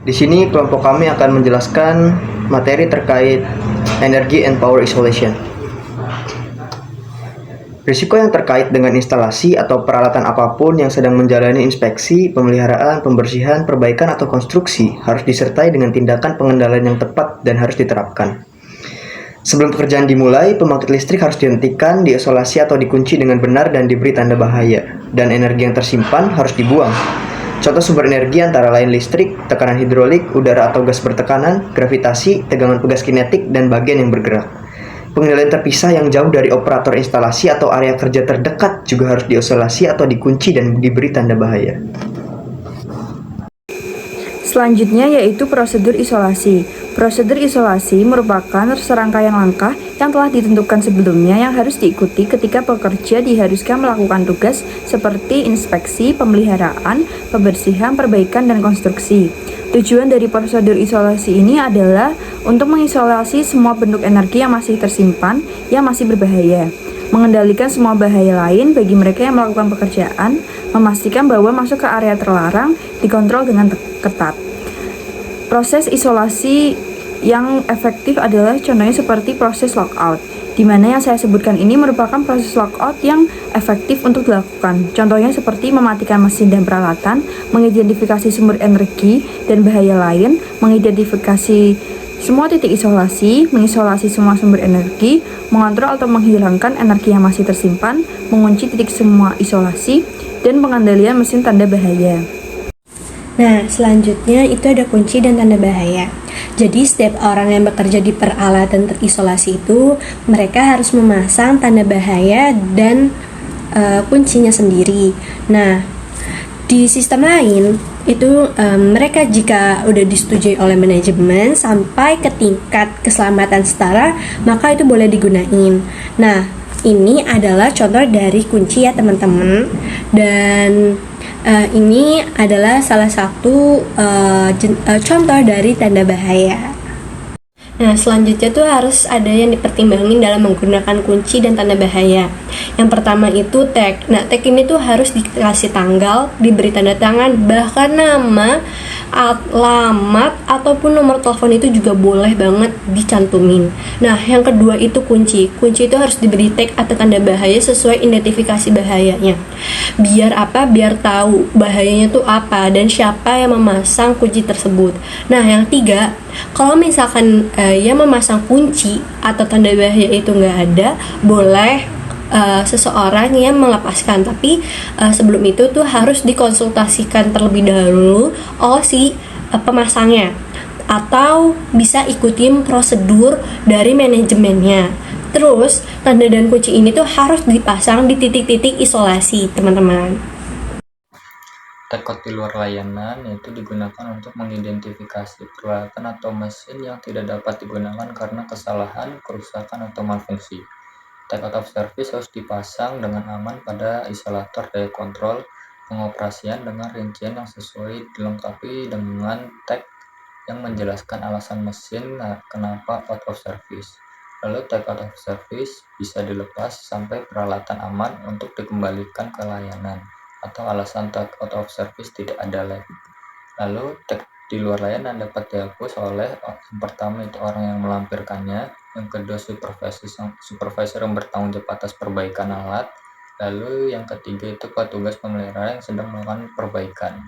Di sini kelompok kami akan menjelaskan materi terkait energy and power isolation. Risiko yang terkait dengan instalasi atau peralatan apapun yang sedang menjalani inspeksi, pemeliharaan, pembersihan, perbaikan, atau konstruksi harus disertai dengan tindakan pengendalian yang tepat dan harus diterapkan. Sebelum pekerjaan dimulai, pembangkit listrik harus dihentikan, diisolasi atau dikunci dengan benar dan diberi tanda bahaya, dan energi yang tersimpan harus dibuang. Contoh sumber energi antara lain listrik, tekanan hidrolik, udara atau gas bertekanan, gravitasi, tegangan pegas kinetik, dan bagian yang bergerak. Pengendalian terpisah yang jauh dari operator instalasi atau area kerja terdekat juga harus diisolasi atau dikunci dan diberi tanda bahaya. Selanjutnya yaitu prosedur isolasi. Prosedur isolasi merupakan serangkaian langkah yang telah ditentukan sebelumnya yang harus diikuti ketika pekerja diharuskan melakukan tugas seperti inspeksi, pemeliharaan, pembersihan, perbaikan, dan konstruksi. Tujuan dari prosedur isolasi ini adalah untuk mengisolasi semua bentuk energi yang masih tersimpan, yang masih berbahaya, mengendalikan semua bahaya lain bagi mereka yang melakukan pekerjaan, memastikan bahwa masuk ke area terlarang dikontrol dengan ketat. Proses isolasi yang efektif adalah contohnya seperti proses lockout, di mana yang saya sebutkan ini merupakan proses lockout yang efektif untuk dilakukan. Contohnya seperti mematikan mesin dan peralatan, mengidentifikasi sumber energi dan bahaya lain, mengidentifikasi semua titik isolasi, mengisolasi semua sumber energi, mengontrol atau menghilangkan energi yang masih tersimpan, mengunci titik semua isolasi, dan pengendalian mesin tanda bahaya. Nah, selanjutnya itu ada kunci dan tanda bahaya. Jadi, setiap orang yang bekerja di peralatan terisolasi itu, mereka harus memasang tanda bahaya dan kuncinya sendiri. Nah, di sistem lain, itu mereka jika udah disetujui oleh manajemen sampai ke tingkat keselamatan setara, maka itu boleh digunain. Nah, ini adalah contoh dari kunci ya teman-teman. Dan ini adalah salah satu contoh dari tanda bahaya. Nah, selanjutnya tuh harus ada yang dipertimbangin dalam menggunakan kunci dan tanda bahaya. Yang pertama itu tag. Nah, tag ini tuh harus dikasih tanggal, diberi tanda tangan, bahkan nama, alamat, ataupun nomor telepon itu juga boleh banget dicantumin. Nah, yang kedua itu kunci. Kunci itu harus diberi tag atau tanda bahaya sesuai identifikasi bahayanya. Biar apa? Biar tahu bahayanya tuh apa dan siapa yang memasang kunci tersebut. Nah, yang tiga, kalau misalkan yang memasang kunci atau tanda bahaya itu nggak ada, boleh seseorang yang melepaskan. Tapi sebelum itu tuh harus dikonsultasikan terlebih dahulu oleh si pemasangnya, atau bisa ikutin prosedur dari manajemennya. Terus tanda dan kunci ini tuh harus dipasang di titik-titik isolasi, teman-teman. Tag di luar layanan yaitu digunakan untuk mengidentifikasi peralatan atau mesin yang tidak dapat digunakan karena kesalahan, kerusakan, atau malfungsi. Tag out of service harus dipasang dengan aman pada isolator daya kontrol pengoperasian dengan rincian yang sesuai, dilengkapi dengan tag yang menjelaskan alasan mesin kenapa out of service. Lalu tag out of service bisa dilepas sampai peralatan aman untuk dikembalikan ke layanan, atau alasan tag out of service tidak ada lagi. Lalu tag di luar layanan dapat dihapus oleh yang pertama itu orang yang melampirkannya, yang kedua supervisor yang bertanggung jawab atas perbaikan alat, lalu yang ketiga itu petugas pemeliharaan yang sedang melakukan perbaikan.